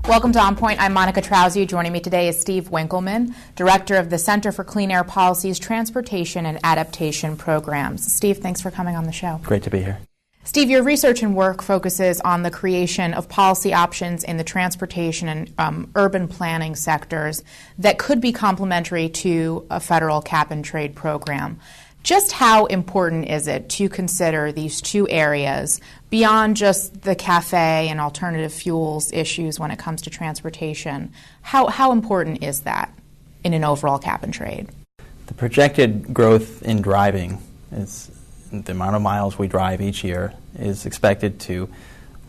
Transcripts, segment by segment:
Welcome to On Point. I'm Monica Trauzy. Joining me today is Steve Winkelman, Director of the Center for Clean Air Policy's Transportation and Adaptation Programs. Steve, thanks for coming on the show. Great to be here. Steve, your research and work focuses on the creation of policy options in the transportation and urban planning sectors that could be complementary to a federal cap-and-trade program. Just how important is it to consider these two areas beyond just the CAFE and alternative fuels issues when it comes to transportation? How important is that in an overall cap-and-trade? The projected growth in driving is the amount of miles we drive each year is expected to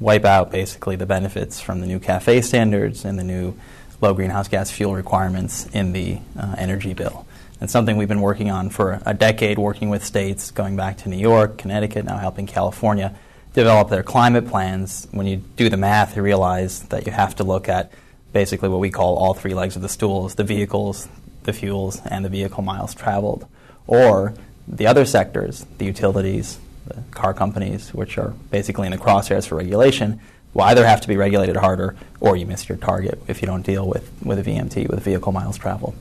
wipe out basically the benefits from the new CAFE standards and the new low greenhouse gas fuel requirements in the energy bill. It's something we've been working on for a decade, working with states, going back to New York, Connecticut, now helping California develop their climate plans. When you do the math, you realize that you have to look at basically what we call all three legs of the stools: the vehicles, the fuels, and the vehicle miles traveled. Or the other sectors, the utilities, the car companies, which are basically in the crosshairs for regulation, will either have to be regulated harder or you miss your target if you don't deal with a VMT, with vehicle miles traveled.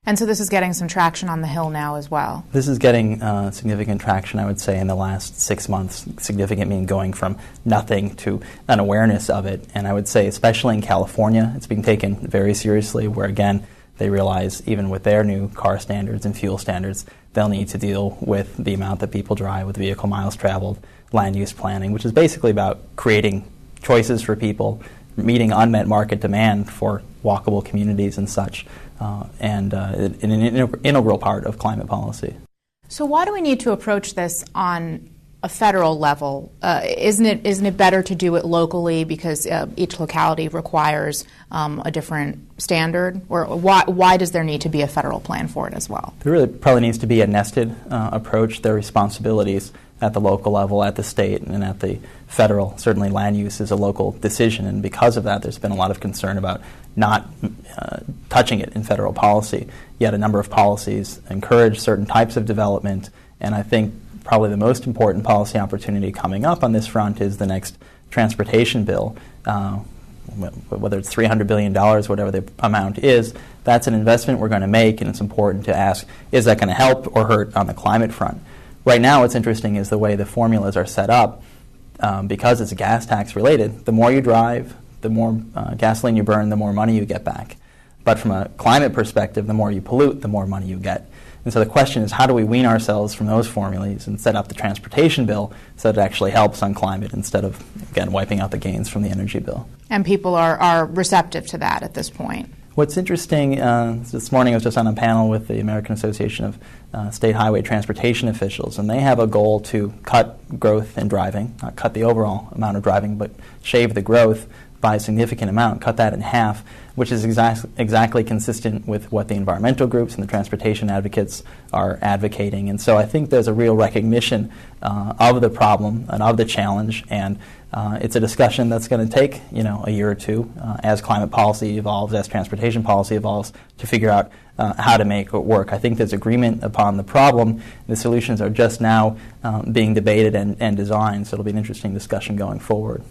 And so this is getting some traction on the Hill now as well. This is getting significant traction, I would say, in the last 6 months. Significant meaning going from nothing to an awareness of it. And I would say, especially in California, it's being taken very seriously, where, again, they realize even with their new car standards and fuel standards, they'll need to deal with the amount that people drive, with vehicle miles traveled, land use planning, which is basically about creating choices for people, meeting unmet market demand for walkable communities and such, and an integral part of climate policy. So why do we need to approach this on a federal level? Isn't it better to do it locally because each locality requires a different standard? Or why does there need to be a federal plan for it as well? There really probably needs to be a nested approach. There are responsibilities at the local level, at the state, and at the federal. Certainly land use is a local decision, and because of that there's been a lot of concern about not touching it in federal policy. Yet a number of policies encourage certain types of development, and I think probably the most important policy opportunity coming up on this front is the next transportation bill. Whether it's $300 billion, whatever the amount is, that's an investment we're going to make, and it's important to ask, is that going to help or hurt on the climate front? Right now, what's interesting is the way the formulas are set up. Because it's gas tax related, the more you drive, the more gasoline you burn, the more money you get back. But from a climate perspective, the more you pollute, the more money you get. And so the question is, how do we wean ourselves from those formulas and set up the transportation bill so that it actually helps on climate instead of, again, wiping out the gains from the energy bill? And people are receptive to that at this point. What's interesting, this morning I was just on a panel with the American Association of State Highway Transportation Officials, and they have a goal to cut growth in driving, not cut the overall amount of driving, but shave the growth by a significant amount, cut that in half, which is exactly consistent with what the environmental groups and the transportation advocates are advocating. And so I think there's a real recognition of the problem and of the challenge, and it's a discussion that's going to take a year or two as climate policy evolves, as transportation policy evolves, to figure out how to make it work. I think there's agreement upon the problem. The solutions are just now being debated and designed, so it'll be an interesting discussion going forward.